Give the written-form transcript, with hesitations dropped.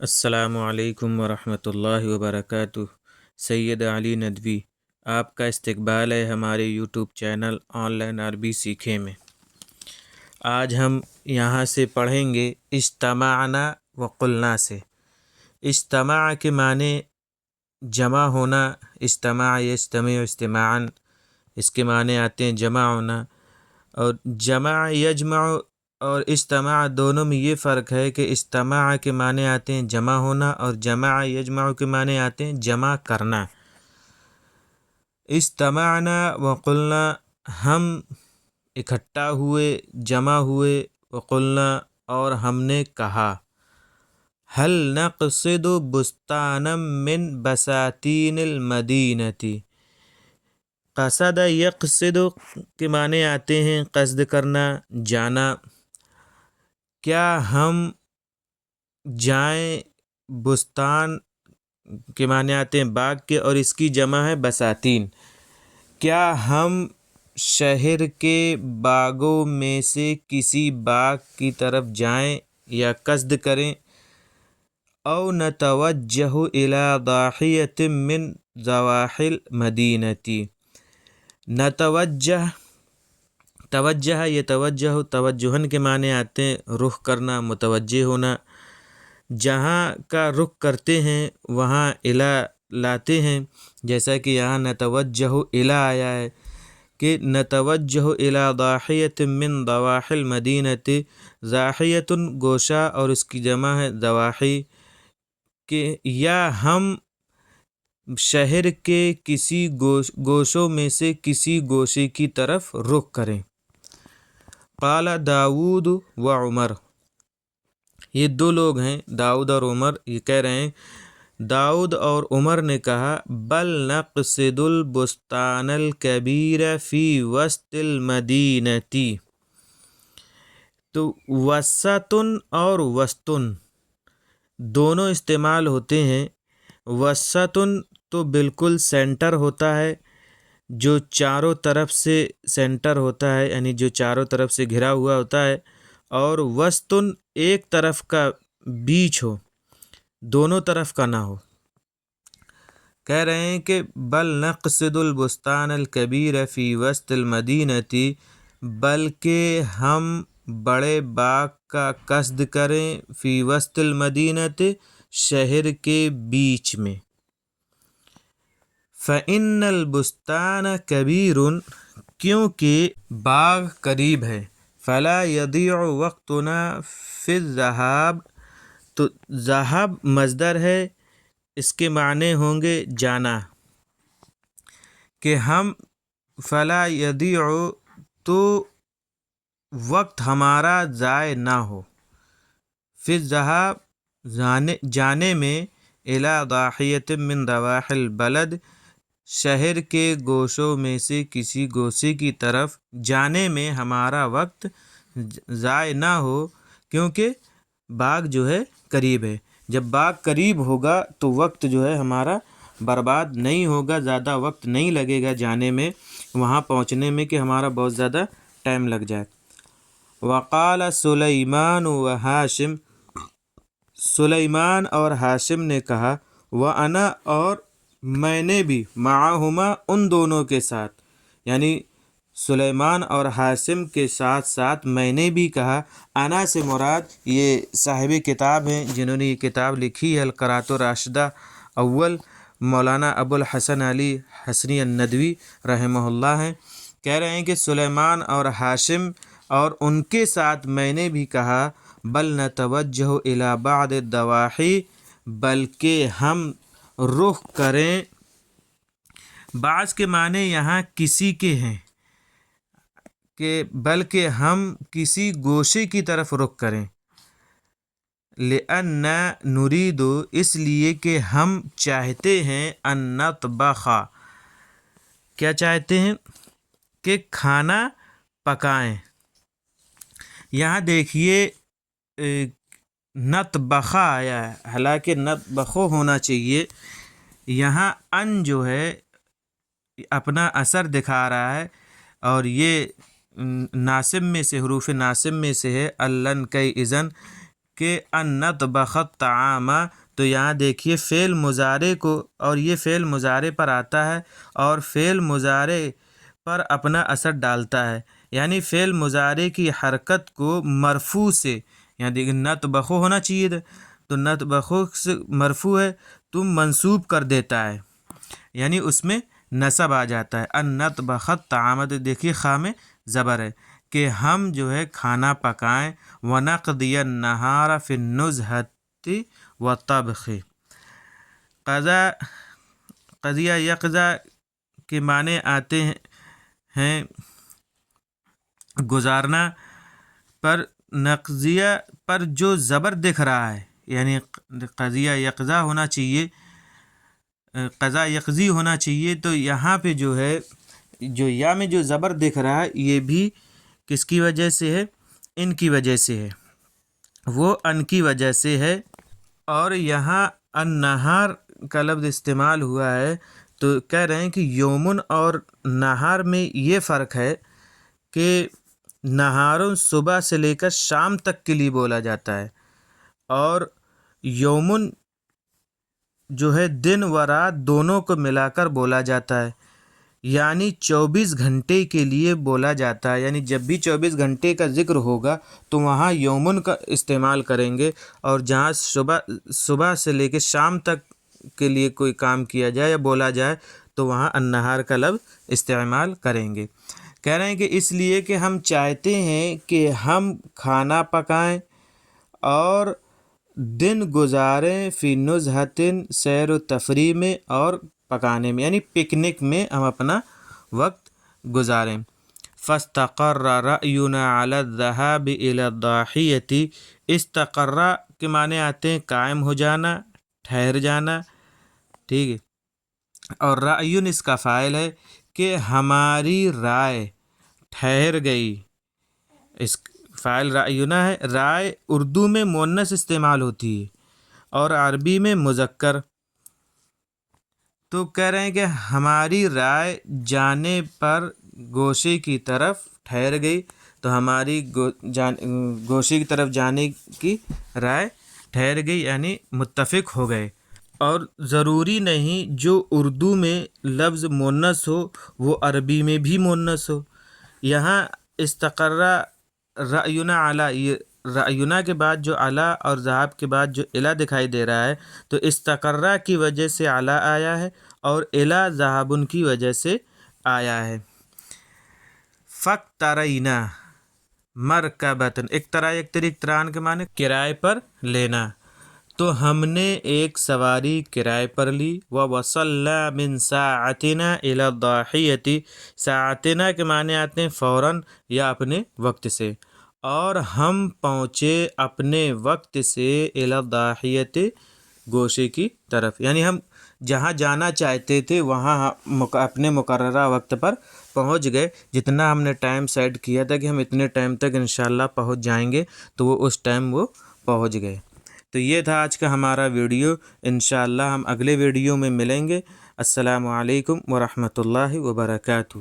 السلام علیکم ورحمۃ اللہ وبرکاتہ۔ سید علی ندوی، آپ کا استقبال ہے ہمارے یوٹیوب چینل آن لائن عربی سیکھیں میں۔ آج ہم یہاں سے پڑھیں گے اجتمعنا وقلنا سے۔ اجتماع کے معنی جمع ہونا، اجتماع یجتمع اجتماعا، اس کے معنی آتے ہیں جمع ہونا، اور جمع یجمع اور اجتماع دونوں میں یہ فرق ہے کہ اجتماع کے معنی آتے ہیں جمع ہونا اور جمع یجمع کے معنی آتے ہیں جمع کرنا۔ اجتمعنا وقلنا، ہم اکٹھا ہوئے، جمع ہوئے، وقلنا اور ہم نے کہا، هل نقصد بستانا من بساتین المدینتی۔ قصد یقصد کے معنی آتے ہیں قصد کرنا، جانا۔ کیا ہم جائیں، بستان کے معنی آتے ہیں باغ کے اور اس کی جمع ہے بساتین۔ کیا ہم شہر کے باغوں میں سے کسی باغ کی طرف جائیں یا قصد کریں؟ او نتوجہ الی ضاحیۃ من ضواحی المدینۃ۔ نتوجہ، توجہ، یہ توجہن کے معنی آتے ہیں رخ کرنا، متوجہ ہونا۔ جہاں کا رخ کرتے ہیں وہاں الی لاتے ہیں، جیسا کہ یہاں نتوجہ الی آیا ہے کہ نتوجہ الی ضاحیۃ من ضواحی المدینۃ۔ ضاحیۃ گوشہ اور اس کی جمع ہے ضواحی، کہ یا ہم شہر کے کسی گوشوں میں سے کسی گوشے کی طرف رخ کریں۔ قال داؤد و عمر، یہ دو لوگ ہیں داؤد اور عمر، یہ کہہ رہے ہیں داؤد اور عمر نے کہا بل نقصد البستان الکبیر فی وسط المدینۃ۔ تو وسطن اور وسطن دونوں استعمال ہوتے ہیں۔ وسطن تو بالکل سینٹر ہوتا ہے، جو چاروں طرف سے سینٹر ہوتا ہے، یعنی جو چاروں طرف سے گھرا ہوا ہوتا ہے، اور وسطن ایک طرف کا بیچ ہو، دونوں طرف کا نہ ہو۔ کہہ رہے ہیں کہ بل نقصد البستان الکبیر فی وسط المدینۃ، بلکہ ہم بڑے باغ کا قصد کریں فی وسط المدینۃ، شہر کے بیچ میں۔ فإن البستان کبیر، کیونکہ باغ قریب ہے۔ فلا یضیع وقتنا فی الذہاب، تو ذہب مصدر ہے، اس کے معنی ہوں گے جانا، کہ ہم فلا یضیع تو وقت ہمارا ضائع نہ ہو، فی الذہاب جانے میں، الی ضاحیۃ من ضواحی البلد، شہر کے گوشوں میں سے کسی گوشے کی طرف جانے میں ہمارا وقت ضائع نہ ہو، کیونکہ باغ جو ہے قریب ہے۔ جب باغ قریب ہوگا تو وقت جو ہے ہمارا برباد نہیں ہوگا، زیادہ وقت نہیں لگے گا جانے میں، وہاں پہنچنے میں کہ ہمارا بہت زیادہ ٹائم لگ جائے۔ وقال سلیمان و ہاشم، سلیمان اور ہاشم نے کہا، وَأَنَا، اور میں نے بھی، معہما، ان دونوں کے ساتھ، یعنی سلیمان اور ہاشم کے ساتھ ساتھ میں نے بھی کہا۔ انا سے مراد یہ صاحب کتاب ہیں جنہوں نے یہ کتاب لکھی ہے القراۃ الراشدہ اول، مولانا ابو الحسن علی حسنی الندوی رحمہ اللہ ہیں۔ کہہ رہے ہیں کہ سلیمان اور ہاشم اور ان کے ساتھ میں نے بھی کہا، بل نتوجہ الی بعض الضواحی، بلکہ ہم رخ کریں، بعض کے معنی یہاں کسی کے ہیں، کہ بلکہ ہم کسی گوشے کی طرف رخ کریں، لأن نرید، اس لیے کہ ہم چاہتے ہیں، ان نطبخ، کیا چاہتے ہیں؟ کہ کھانا پکائیں۔ یہاں دیکھیے نطبخ آیا ہے، حالانکہ نطبخ ہونا چاہیے، یہاں ان جو ہے اپنا اثر دکھا رہا ہے، اور یہ ناصب میں سے، حروف ناصب میں سے ہے، اللن کئی اذن، کہ ان نطبخ الطعام، تو یہاں دیکھیے فعل مضارع کو، اور یہ فعل مضارع پر آتا ہے اور فعل مضارع پر اپنا اثر ڈالتا ہے، یعنی فعل مضارع کی حرکت کو مرفوع سے، یہاں دیکھیں نطبخو ہونا چاہیے تھا، تو نطبخو سے مرفوع ہے تو منصوب کر دیتا ہے، یعنی اس میں نصب آ جاتا ہے۔ ان نطبخ الطعام، دیکھیے خا میں زبر ہے کہ ہم جو ہے کھانا پکائیں، ونقضی النہار فی النزہۃ والطبخ۔ قضیہ یقضا کے معنی آتے ہیں گزارنا، پر نقضیہ پر جو زبر دکھ رہا ہے، یعنی قضیہ یقضا ہونا چاہیے، قضا یقضی ہونا چاہیے، تو یہاں پہ جو ہے جو یا میں جو زبر دکھ رہا ہے یہ بھی کس کی وجہ سے ہے؟ ان کی وجہ سے ہے، وہ ان کی وجہ سے ہے۔ اور یہاں النہار کا لفظ استعمال ہوا ہے تو کہہ رہے ہیں کہ یومن اور نہار میں یہ فرق ہے کہ نہاروں صبح سے لے کر شام تک کے لیے بولا جاتا ہے، اور یومن جو ہے دن و رات دونوں کو ملا کر بولا جاتا ہے، یعنی 24 گھنٹے کے لیے بولا جاتا ہے، یعنی جب بھی 24 گھنٹے کا ذکر ہوگا تو وہاں یومن کا استعمال کریں گے، اور جہاں صبح سے لے کے شام تک کے لیے کوئی کام کیا جائے یا بولا جائے تو وہاں النہار کا لفظ استعمال کریں گے۔ کہہ رہے ہیں کہ اس لیے کہ ہم چاہتے ہیں کہ ہم کھانا پکائیں اور دن گزاریں فی نزہۃ، سیر و تفریح میں اور پکانے میں، یعنی پکنک میں ہم اپنا وقت گزاریں۔ فاستقر رأینا علی الذهاب الی الضاحیۃ، استقر کے معنی آتے ہیں قائم ہو جانا، ٹھہر جانا، ٹھیک ہے، اور رأیون اس کا فاعل ہے کہ ہماری رائے ٹھہر گئی، اس فاعل رأینا ہے۔ رائے اردو میں مؤنث استعمال ہوتی ہے اور عربی میں مذکر، تو کہہ رہے ہیں کہ ہماری رائے جانے پر گوشے کی طرف ٹھہر گئی، تو ہماری گوشے کی طرف جانے کی رائے ٹھہر گئی، یعنی متفق ہو گئے۔ اور ضروری نہیں جو اردو میں لفظ مؤنث ہو وہ عربی میں بھی مؤنث ہو۔ یہاں استقرہ رأینا علی، یہ رأینا کے بعد جو علی اور ذہاب کے بعد جو الی دکھائی دے رہا ہے تو استقرہ کی وجہ سے علی آیا ہے اور الی ذہابن کی وجہ سے آیا ہے۔ فاقترینا مرکبۃ، اقتران کے معنی کرائے پر لینا، تو ہم نے ایک سواری کرائے پر لی۔ ووصلنا من ساعتنا الی الضاحیۃ، ساعتنا کے معنی آتے ہیں فوراً یا اپنے وقت سے، اور ہم پہنچے اپنے وقت سے الی الضاحیۃ، گوشے کی طرف، یعنی ہم جہاں جانا چاہتے تھے وہاں اپنے مقررہ وقت پر پہنچ گئے، جتنا ہم نے ٹائم سیٹ کیا تھا کہ ہم اتنے ٹائم تک انشاءاللہ پہنچ جائیں گے تو وہ اس ٹائم وہ پہنچ گئے۔ تو یہ تھا آج کا ہمارا ویڈیو، انشاءاللہ ہم اگلے ویڈیو میں ملیں گے۔ السلام علیکم ورحمۃ اللہ وبرکاتہ۔